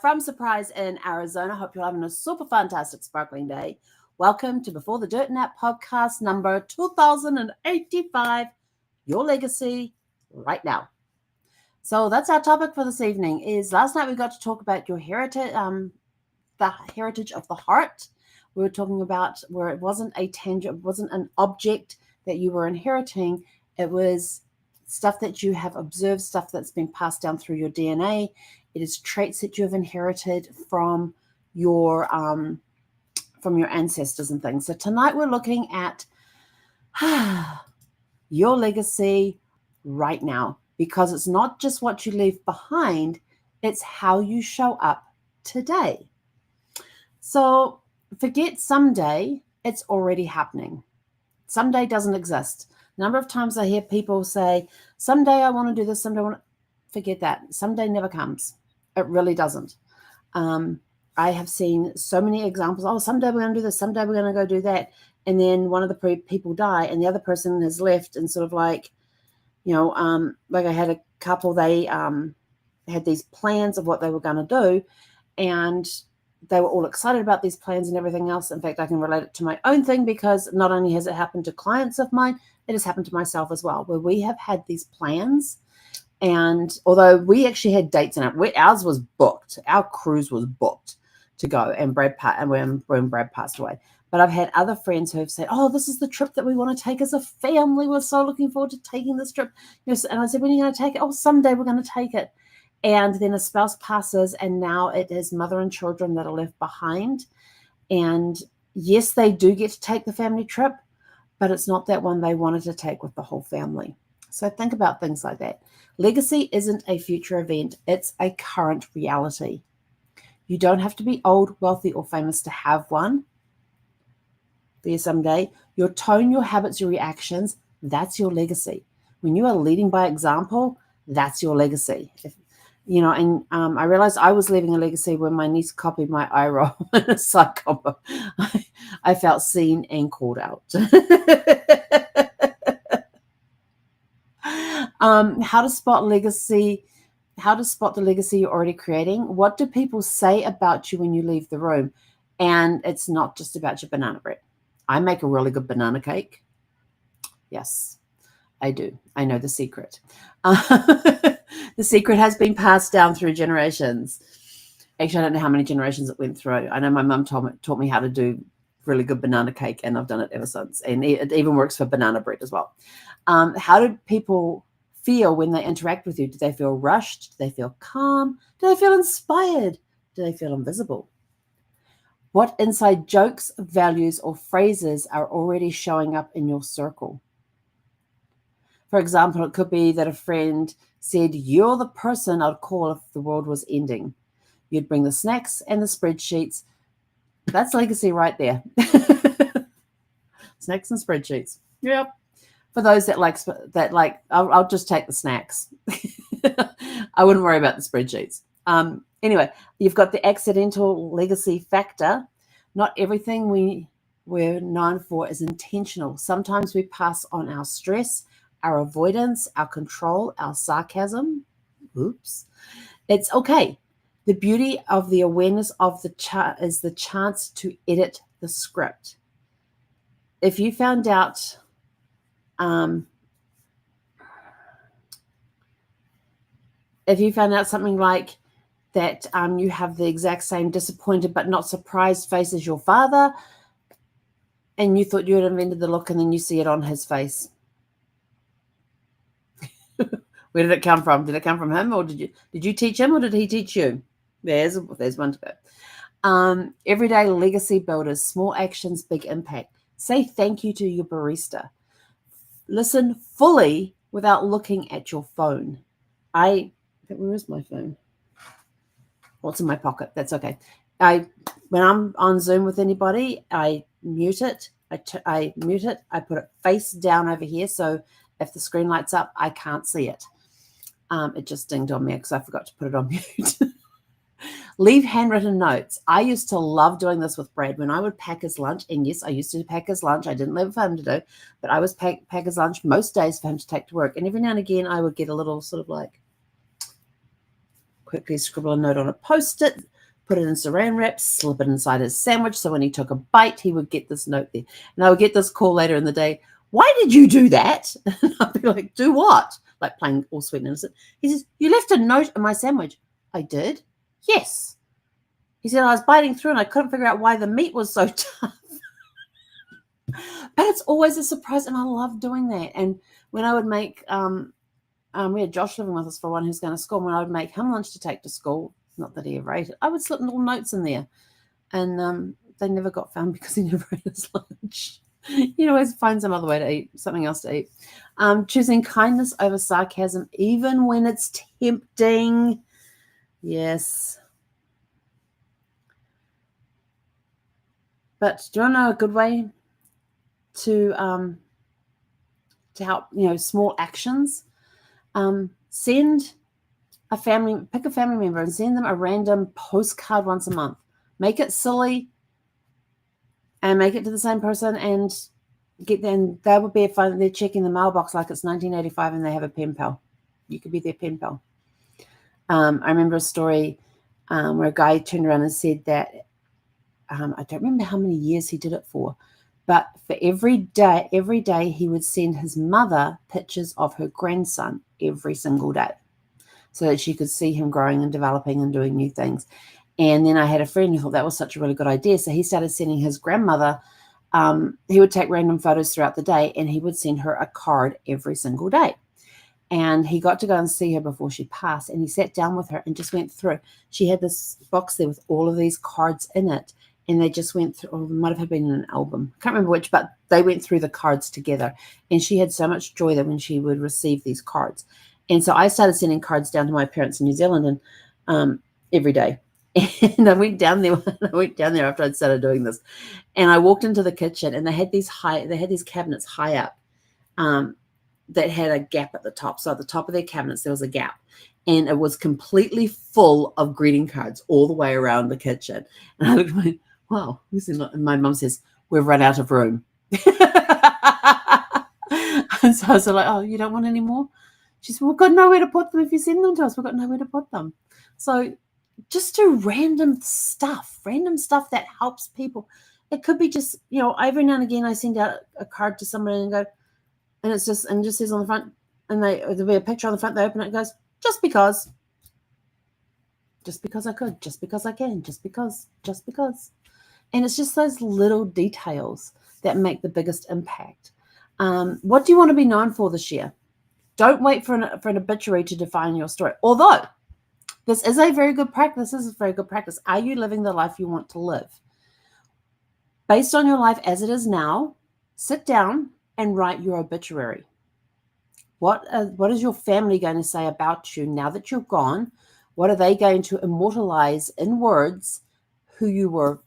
from Surprise in Arizona. Hope you're having a super fantastic, sparkling day. Welcome to Before the Dirt Nap podcast number 2085, Your Legacy Right Now. So that's our topic for this evening. Is last night we got to talk about your heritage, the heritage of the heart. We were talking about where it wasn't a tangible, it wasn't an object that you were inheriting. It was stuff that you have observed, stuff that's been passed down through your DNA. It is traits that you have inherited from your ancestors and things. So tonight we're looking at your legacy right now, because it's not just what you leave behind, it's how you show up today. So forget someday, it's already happening. Someday doesn't exist. A number of times I hear people say, someday I want to do this, someday I want to... Forget that. Someday never comes. It really doesn't. I have seen so many examples. Oh, someday we're going to do this, someday we're going to go do that. And then one of the people die and the other person has left and sort of like, like I had a couple, they had these plans of what they were going to do, and they were all excited about these plans and everything else. In fact, I can relate it to my own thing, because not only has it happened to clients of mine, it has happened to myself as well, where we have had these plans. And although we actually had dates in it, ours was booked. Our cruise was booked to go, and when Brad passed away. But I've had other friends who have said, oh, this is the trip that we want to take as a family. We're so looking forward to taking this trip. And I said, when are you going to take it? Oh, someday we're going to take it. And then a spouse passes, and now it is mother and children that are left behind. And yes, they do get to take the family trip, but it's not that one they wanted to take with the whole family. So think about things like that. Legacy isn't a future event. It's a current reality. You don't have to be old, wealthy, or famous to have one. There someday. Your tone, your habits, your reactions, that's your legacy. When you are leading by example, that's your legacy. I realized I was leaving a legacy when my niece copied my eye roll in a psych combo. I felt seen and called out. How to spot legacy, how to spot the legacy you're already creating. What do people say about you when you leave the room? And it's not just about your banana bread. I make a really good banana cake. Yes, I do. I know the secret. The secret has been passed down through generations. Actually, I don't know how many generations it went through. I know my mum taught me how to do really good banana cake, and I've done it ever since. And it even works for banana bread as well. How do people feel when they interact with you? Do they feel rushed? Do they feel calm? Do they feel inspired? Do they feel invisible? What inside jokes, values, or phrases are already showing up in your circle? For example, it could be that a friend said, you're the person I'd call if the world was ending. You'd bring the snacks and the spreadsheets. That's legacy right there. Snacks and spreadsheets. Yep. For those that like, I'll just take the snacks. I wouldn't worry about the spreadsheets. Anyway, you've got the accidental legacy factor. Not everything we're known for is intentional. Sometimes we pass on our stress, our avoidance, our control, our sarcasm. Oops. It's okay. The beauty of the awareness of the chart is the chance to edit the script. If you found out something like that, you have the exact same disappointed but not surprised face as your father, and you thought you had invented the look, and then you see it on his face. Where did it come from? Did it come from him, or did you teach him, or did he teach you? There's one to go. Everyday legacy builders, small actions, big impact. Say thank you to your barista. Listen fully without looking at your phone. Where is my phone? What's in my pocket? That's okay. When I'm on Zoom with anybody, I mute it. I mute it. I put it face down over here, so if the screen lights up, I can't see it. It just dinged on me because I forgot to put it on mute. Leave handwritten notes. I used to love doing this with Brad when I would pack his lunch. And yes, I used to pack his lunch. I didn't leave it for him to do, but I was pack his lunch most days for him to take to work. And every now and again, I would get a little sort of like quickly scribble a note on a Post-it put it in saran wrap, slip it inside his sandwich. So when he took a bite, he would get this note there. And I would get this call later in the day. Why did you do that? And I'd be like, do what? Like playing all sweet and innocent. He says, you left a note in my sandwich. I did? Yes. He said, I was biting through and I couldn't figure out why the meat was so tough. But it's always a surprise, and I love doing that. And when I would make, we had Josh living with us for one who's going to school. When I would make him lunch to take to school, not that he ever ate it, I would slip little notes in there. And they never got found because he never ate his lunch. He'd always find some other way to eat, something else to eat. Choosing kindness over sarcasm, even when it's tempting. Yes. But do you want to know a good way to help, small actions? Pick a family member and send them a random postcard once a month. Make it silly and make it to the same person and get them. They would be fun. They're checking the mailbox like it's 1985 and they have a pen pal. You could be their pen pal. I remember a story where a guy turned around and said that, I don't remember how many years he did it for, but for every day he would send his mother pictures of her grandson every single day so that she could see him growing and developing and doing new things. And then I had a friend who thought that was such a really good idea. So he started sending his grandmother, he would take random photos throughout the day and he would send her a card every single day. And he got to go and see her before she passed. And he sat down with her and just went through. She had this box there with all of these cards in it. And they just went through, or it might have been in an album. I can't remember which, but they went through the cards together. And she had so much joy that when she would receive these cards. And so I started sending cards down to my parents in New Zealand and every day. And I went down there after I'd started doing this. And I walked into the kitchen and they had these cabinets high up that had a gap at the top. So at the top of their cabinets, there was a gap. And it was completely full of greeting cards all the way around the kitchen. And I looked and went, wow. And my mum says, we've run out of room. And so I was like, oh, you don't want any more? She said, we've got nowhere to put them. If you send them to us, we've got nowhere to put them. So just do random stuff that helps people. It could be just, every now and again I send out a card to somebody and go, and it just says on the front, and there'll be a picture on the front, they open it, and it goes, just because I could, just because I can, just because. And it's just those little details that make the biggest impact. What do you want to be known for this year? Don't wait for an obituary to define your story. Although this is a very good practice. Are you living the life you want to live? Based on your life as it is now, sit down and write your obituary. What is your family going to say about you now that you're gone? What are they going to immortalize in words who you were?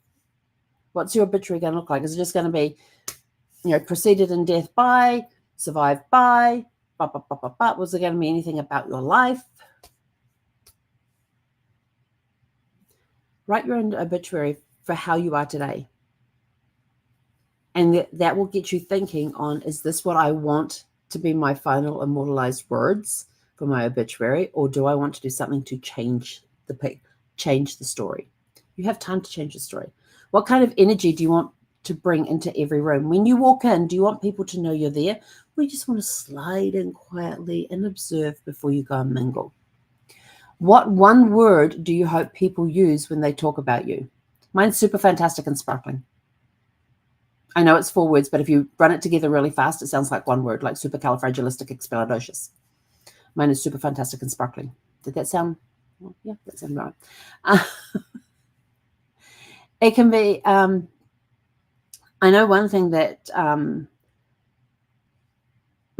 What's your obituary going to look like? Is it just going to be, preceded in death by, survived by, Was it going to be anything about your life? Write your own obituary for how you are today. And that will get you thinking on, is this what I want to be my final immortalized words for my obituary? Or do I want to do something to change the story? You have time to change the story. What kind of energy do you want to bring into every room? When you walk in, do you want people to know you're there? Or you just want to slide in quietly and observe before you go and mingle? What one word do you hope people use when they talk about you? Mine's super fantastic and sparkling. I know it's 4 words, but if you run it together really fast, it sounds like one word, like supercalifragilisticexpialidocious. Mine is super fantastic and sparkling. Did that sound? Well, yeah, that sounded right. It can be, I know one thing that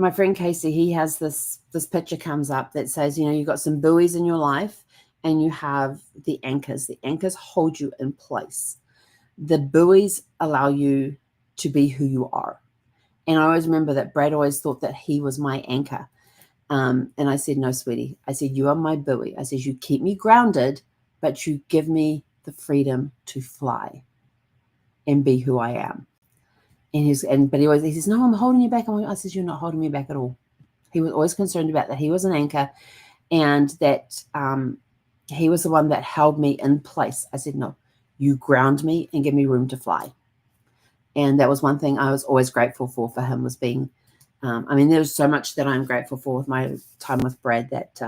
my friend Casey, he has this picture comes up that says, you've got some buoys in your life and you have the anchors. The anchors hold you in place. The buoys allow you to be who you are. And I always remember that Brad always thought that he was my anchor. And I said, no, sweetie. I said, you are my buoy. I said, you keep me grounded, but you give me the freedom to fly and be who I am. But he says, no, I'm holding you back. I said, you're not holding me back at all. He was always concerned about that. He was an anchor and that he was the one that held me in place. I said, no, you ground me and give me room to fly. And that was one thing I was always grateful for him, was being, I mean, there's so much that I'm grateful for with my time with Brad that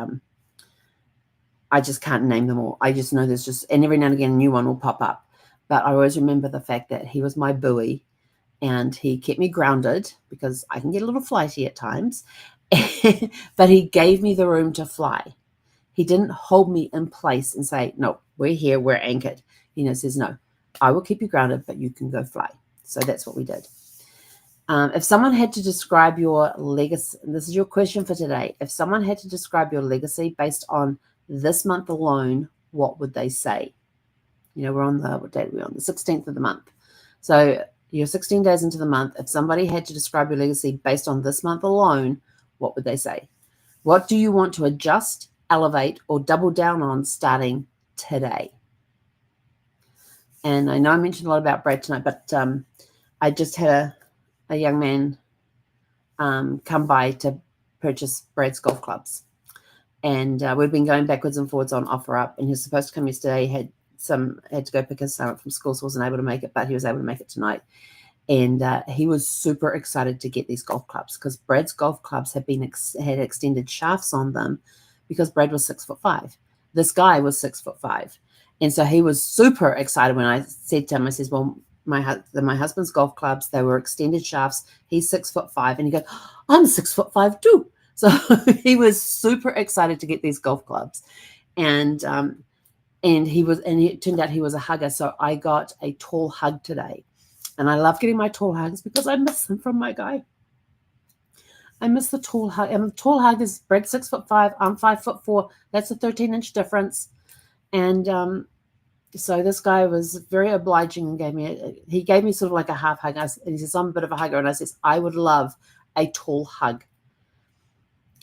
I just can't name them all. I just know there's just, and every now and again, a new one will pop up. But I always remember the fact that he was my buoy, and he kept me grounded because I can get a little flighty at times. But he gave me the room to fly. He didn't hold me in place and say, no, we're here, we're anchored. He says, no, I will keep you grounded, but you can go fly. So that's what we did. If someone had to describe your legacy, this is your question for today. If someone had to describe your legacy based on this month alone, what would they say? We're on what date are we on? The 16th of the month. So you're 16 days into the month. If somebody had to describe your legacy based on this month alone, what would they say? What do you want to adjust, elevate, or double down on starting today? And I know I mentioned a lot about Brad tonight, but I just had a young man come by to purchase Brad's golf clubs. And we've been going backwards and forwards on OfferUp, and he was supposed to come yesterday. He had to go pick his son up from school, so wasn't able to make it, but he was able to make it tonight. And he was super excited to get these golf clubs because Brad's golf clubs had extended shafts on them because Brad was 6'5". This guy was 6'5". And so he was super excited when I said to him, I says, well, my husband's golf clubs, they were extended shafts. He's 6'5". And he goes, I'm 6'5" too. So he was super excited to get these golf clubs. And it turned out he was a hugger. So I got a tall hug today. And I love getting my tall hugs because I miss them from my guy. I miss the tall hug. And the tall hug is Brad 6'5". I'm 5'4". That's a 13-inch difference. And so this guy was very obliging and he gave me sort of like a half hug. And he says, I'm a bit of a hugger. And I says, I would love a tall hug.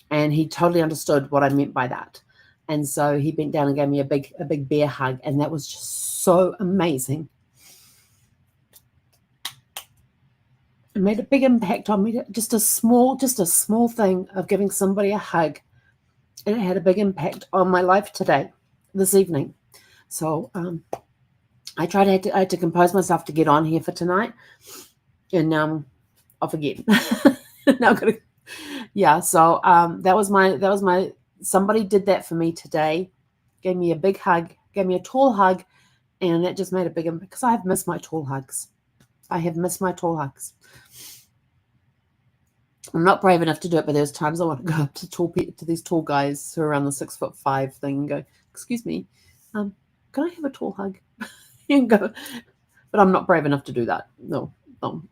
And he totally understood what I meant by that. And so he bent down and gave me a big bear hug. And that was just so amazing. It made a big impact on me. Just a small thing of giving somebody a hug. And it had a big impact on my life this evening. So I had to compose myself to get on here for tonight. And I'll forget. Now I've got to, yeah, so that was my somebody did that for me today. Gave me a big hug, gave me a tall hug, and that just made a big impact because I have missed my tall hugs. I'm not brave enough to do it, but there's times I want to go up to these tall guys who are around the 6'5" thing and go, excuse me, can I have a tall hug? And go, but I'm not brave enough to do that. No,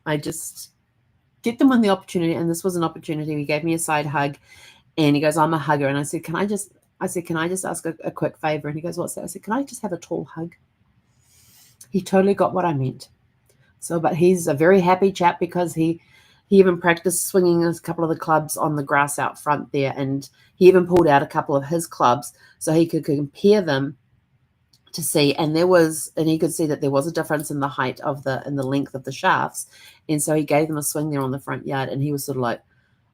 I just get them on the opportunity, and this was an opportunity. He gave me a side hug, and he goes, I'm a hugger. And I said, can I just ask a quick favor? And he goes, what's that? I said, can I just have a tall hug? He totally got what I meant. So, but he's a very happy chap because he even practiced swinging a couple of the clubs on the grass out front there, and he even pulled out a couple of his clubs so he could compare them to see, and he could see that there was a difference in the height in the length of the shafts, and so he gave them a swing there on the front yard, and he was sort of like,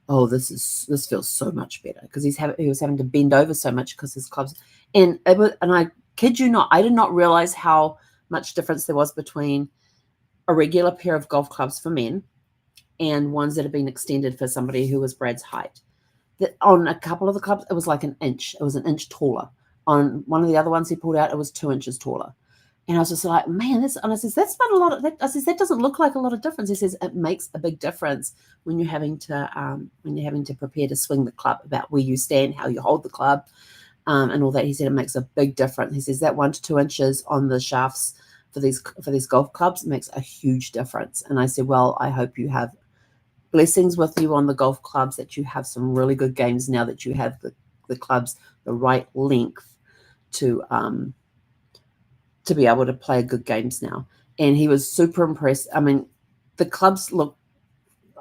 oh, this feels so much better because he was having to bend over so much because his clubs, and I kid you not, I did not realize how much difference there was between a regular pair of golf clubs for men and ones that had been extended for somebody who was Brad's height. That on a couple of the clubs, it was like an inch. It was an inch taller. On one of the other ones he pulled out, it was 2 inches taller. And I was just like, man, and I says, that's not a lot of that. I says, that doesn't look like a lot of difference. He says, it makes a big difference when you're having to prepare to swing the club, about where you stand, how you hold the club, and all that. He said it makes a big difference. He says that 1 to 2 inches on the shafts for these golf clubs makes a huge difference. And I said, well, I hope you have blessings with you on the golf clubs, that you have some really good games now that you have the clubs the right length to be able to play good games now. And he was super impressed. I mean, the clubs look,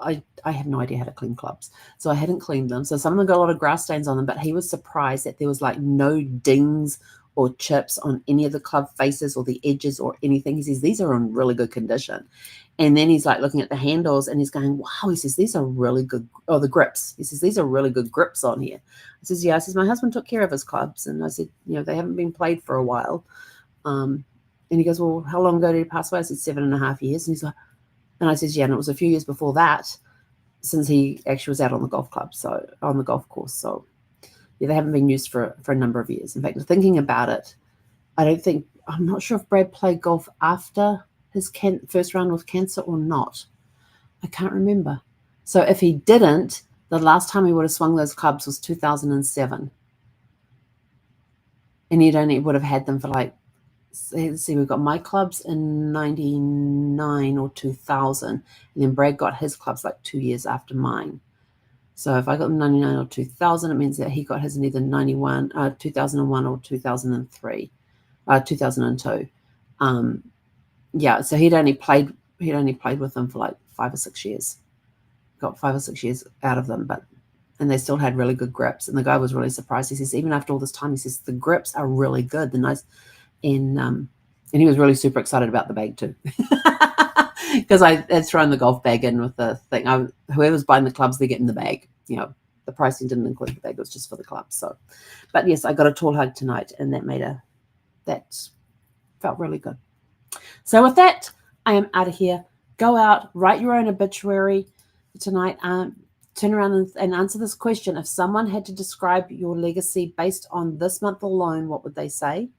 I have no idea how to clean clubs, so I hadn't cleaned them. So some of them got a lot of grass stains on them, but he was surprised that there was like no dings or chips on any of the club faces or the edges or anything. He says, these are in really good condition. And then he's like looking at the handles and he's going, wow, he says, these are really good. Oh, the grips. He says, these are really good grips on here. I says, yeah. I says, my husband took care of his clubs. And I said, they haven't been played for a while. And he goes, well, how long ago did he pass away? I said, 7.5 years. And he's like, and I says, yeah, and it was a few years before that since he actually was out on the golf club, so on the golf course. So yeah, they haven't been used for a number of years. In fact, thinking about it, I'm not sure if Brad played golf after his first round with cancer or not. I can't remember. So if he didn't, the last time he would have swung those clubs was 2007. And he would have had them for like, let's see, we've got my clubs in 99 or 2000. And then Brad got his clubs like 2 years after mine. So if I got them 99 or 2000, it means that he got his in either 2001 or 2003, 2002. Yeah, so he'd only played with them for like 5 or 6 years. Got 5 or 6 years out of them, and they still had really good grips. And the guy was really surprised. He says, even after all this time, he says the grips are really good. And he was really super excited about the bag too. Because I had thrown the golf bag in with the thing. Whoever's buying the clubs, they're getting the bag. The pricing didn't include the bag. It was just for the clubs. So, but yes, I got a tall hug tonight, and that felt really good. So with that, I am out of here. Go out, write your own obituary tonight. Turn around and answer this question. If someone had to describe your legacy based on this month alone, what would they say?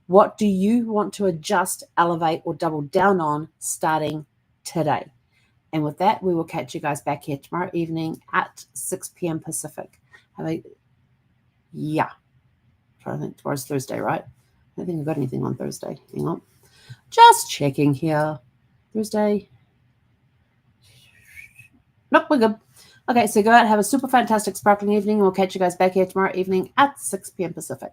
What do you want to adjust, elevate, or double down on starting today? And with that, we will catch you guys back here tomorrow evening at 6 p.m. Pacific. Yeah. I'm trying to think. Tomorrow's Thursday, right? I don't think we've got anything on Thursday. Hang on. Just checking here. Thursday. Nope, we're good. Okay, so go out, have a super fantastic, sparkling evening, and we'll catch you guys back here tomorrow evening at 6 p.m. Pacific.